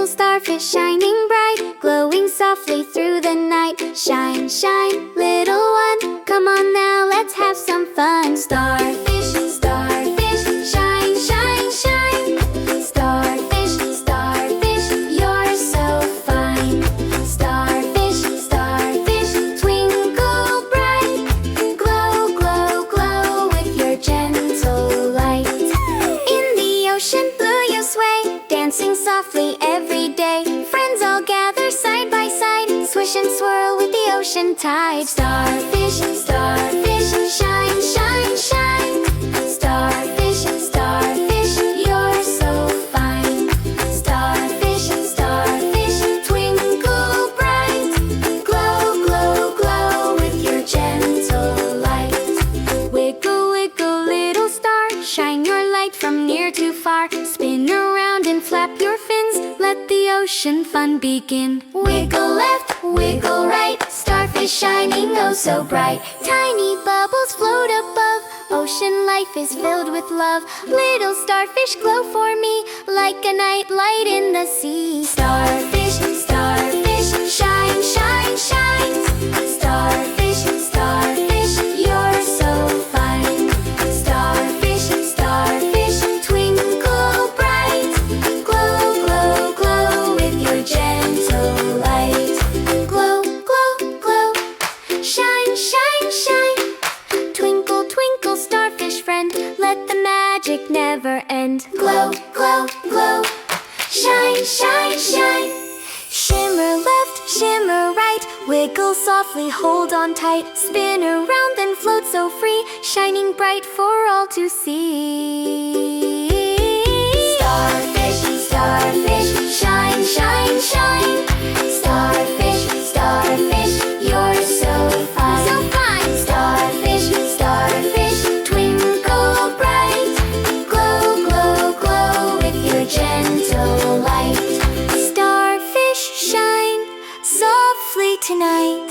little starfish shining bright, glowing softly through the night. Shine, shine, little one, come on now, let's have some fun. Starfish, starfish, shine, shine, shine. Starfish, starfish, you're so fine. Starfish, starfish, twinkle bright. Glow, glow, glow with your gentle light. In the ocean blue you sway, dancing softly every day. Friends all gather side by side, swish and swirl with the ocean tide. Starfish, starfish, shine, shine, shine. Starfish, starfish, you're so fine. Starfish, starfish, twinkle bright. Glow, glow, glow with your gentle light. Wiggle, wiggle, little star, shine your light from near to far. Spin around and flap your fins, let the ocean fun begin. Wiggle left, wiggle right, starfish shining oh so bright. Tiny bubbles float above, ocean life is filled with love. Little starfish glow for me, like a night light in the sea. Starfish, starfish, shine, shine, shine. Starfish, starfish, you're so fine. Starfish, starfish, twinkle bright. Glow, glow, glow with your gentle light. Glow, glow, glow, shine, shine, shine. Twinkle, twinkle, starfish friend, let the magic never end. Glow, glow, glow, shine, shine, shine. Shimmer left, shimmer right, wiggle softly, hold on tight. Spin around then float so free, shining bright for all to see. Starfish, starfish, shine, shine, shine. Starfish, starfish, you're so fine. So fine. Starfish, starfish, twinkle bright. Glow, glow, glow with your gentle light. Starfish shine softly tonight.